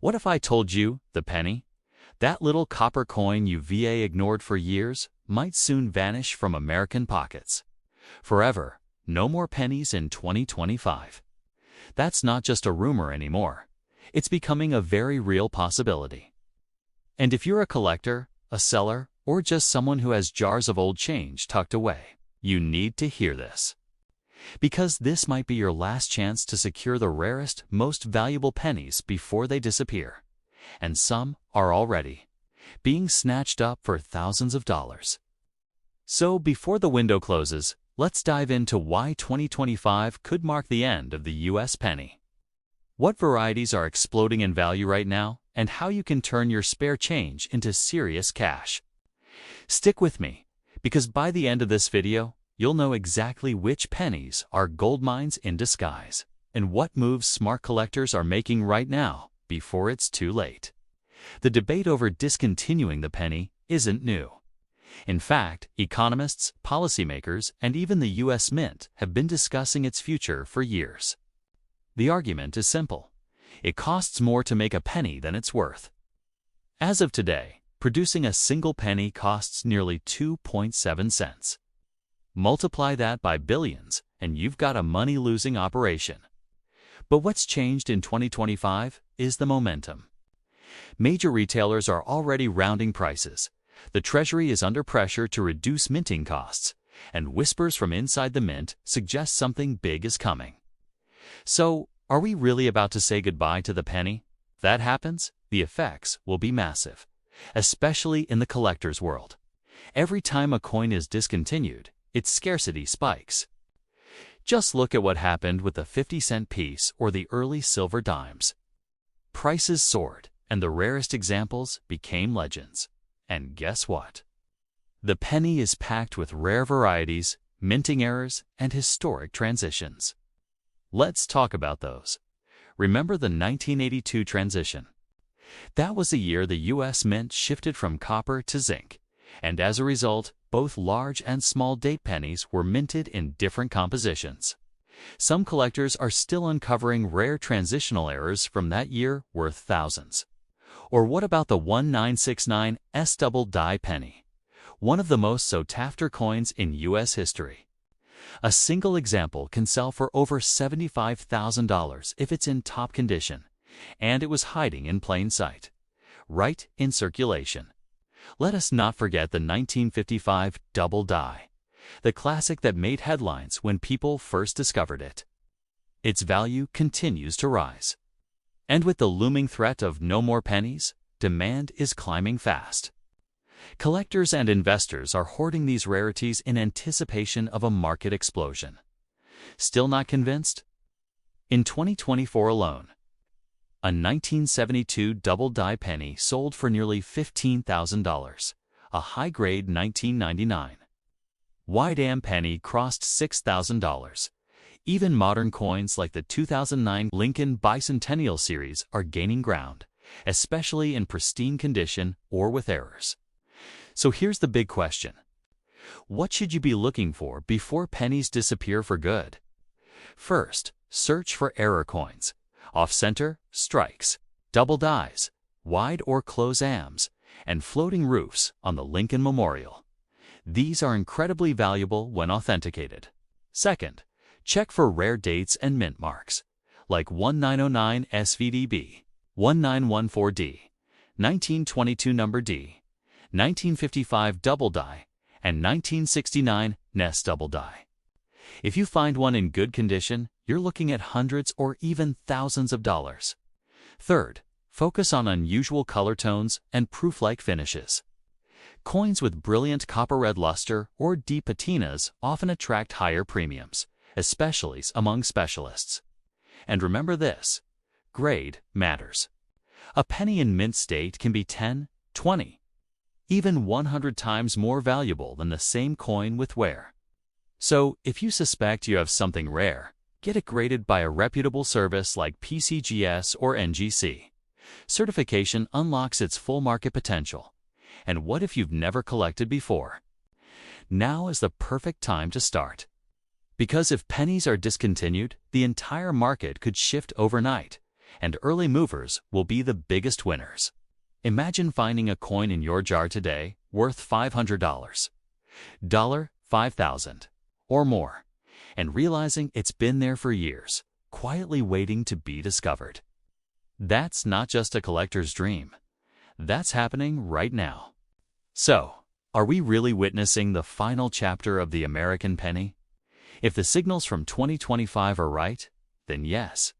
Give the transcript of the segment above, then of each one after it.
What if I told you the penny, that little copper coin you ignored for years, might soon vanish from American pockets? Forever, no more pennies in 2025. That's not just a rumor anymore. It's becoming a very real possibility. And if you're a collector, a seller, or just someone who has jars of old change tucked away, you need to hear this. Because this might be your last chance to secure the rarest, most valuable pennies before they disappear. And some are already being snatched up for thousands of dollars. So before the window closes, let's dive into why 2025 could mark the end of the US penny. What varieties are exploding in value right now, and how you can turn your spare change into serious cash. Stick with me, because by the end of this video, you'll know exactly which pennies are gold mines in disguise, and what moves smart collectors are making right now before it's too late. The debate over discontinuing the penny isn't new. In fact, economists, policymakers, and even the US Mint have been discussing its future for years. The argument is simple. It costs more to make a penny than it's worth. As of today, producing a single penny costs nearly 2.7 cents. Multiply that by billions, and you've got a money-losing operation. But what's changed in 2025 is the momentum. Major retailers are already rounding prices. The Treasury is under pressure to reduce minting costs, and whispers from inside the mint suggest something big is coming. So, are we really about to say goodbye to the penny? If that happens, the effects will be massive, especially in the collector's world. Every time a coin is discontinued, its scarcity spikes. Just look at what happened with the 50-cent piece or the early silver dimes. Prices soared, and the rarest examples became legends. And guess what? The penny is packed with rare varieties, minting errors, and historic transitions. Let's talk about those. Remember the 1982 transition? That was the year the US Mint shifted from copper to zinc, and as a result, both large and small date pennies were minted in different compositions. Some collectors are still uncovering rare transitional errors from that year worth thousands. Or what about the 1969 double die penny, one of the most sought-after coins in US history? A single example can sell for over $75,000 if it's in top condition, and it was hiding in plain sight, right in circulation. Let us not forget the 1955 double die, the classic that made headlines when people first discovered it. Its value continues to rise. And with the looming threat of no more pennies, demand is climbing fast. Collectors and investors are hoarding these rarities in anticipation of a market explosion. Still not convinced? In 2024 alone, a 1972 double die penny sold for nearly $15,000, a high-grade 1999. Wide AM penny crossed $6,000. Even modern coins like the 2009 Lincoln Bicentennial Series are gaining ground, especially in pristine condition or with errors. So here's the big question. What should you be looking for before pennies disappear for good? First, search for error coins. Off-center, strikes, double dies, wide or close AMs, and floating roofs on the Lincoln Memorial. These are incredibly valuable when authenticated. Second, check for rare dates and mint marks, like 1909 SVDB, 1914D, 1922 number D, 1955 double die, and 1969 NES double die. If you find one in good condition, you're looking at hundreds or even thousands of dollars. Third, focus on unusual color tones and proof-like finishes. Coins with brilliant copper-red luster or deep patinas often attract higher premiums, especially among specialists. And remember this, grade matters. A penny in mint state can be 10, 20, even 100 times more valuable than the same coin with wear. So, if you suspect you have something rare, get it graded by a reputable service like PCGS or NGC. Certification unlocks its full market potential. And what if you've never collected before? Now is the perfect time to start. Because if pennies are discontinued, the entire market could shift overnight, and early movers will be the biggest winners. Imagine finding a coin in your jar today worth $500, $5,000, or more, and realizing it's been there for years, quietly waiting to be discovered. That's not just a collector's dream. That's happening right now. So, are we really witnessing the final chapter of the American penny? If the signals from 2025 are right, then yes,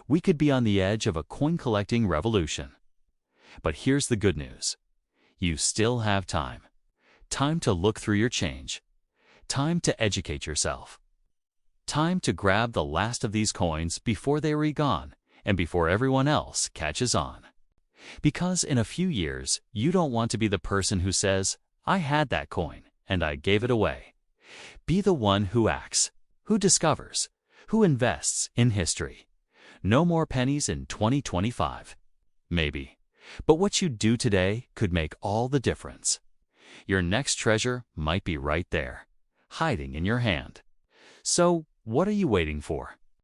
we could be on the edge of a coin-collecting revolution. But here's the good news. You still have time. Time to look through your change. Time to educate yourself. Time to grab the last of these coins before they are gone and before everyone else catches on. Because in a few years, you don't want to be the person who says, "I had that coin and I gave it away." Be the one who acts, who discovers, who invests in history. No more pennies in 2025. Maybe. But what you do today could make all the difference. Your next treasure might be right there, hiding in your hand. So, what are you waiting for?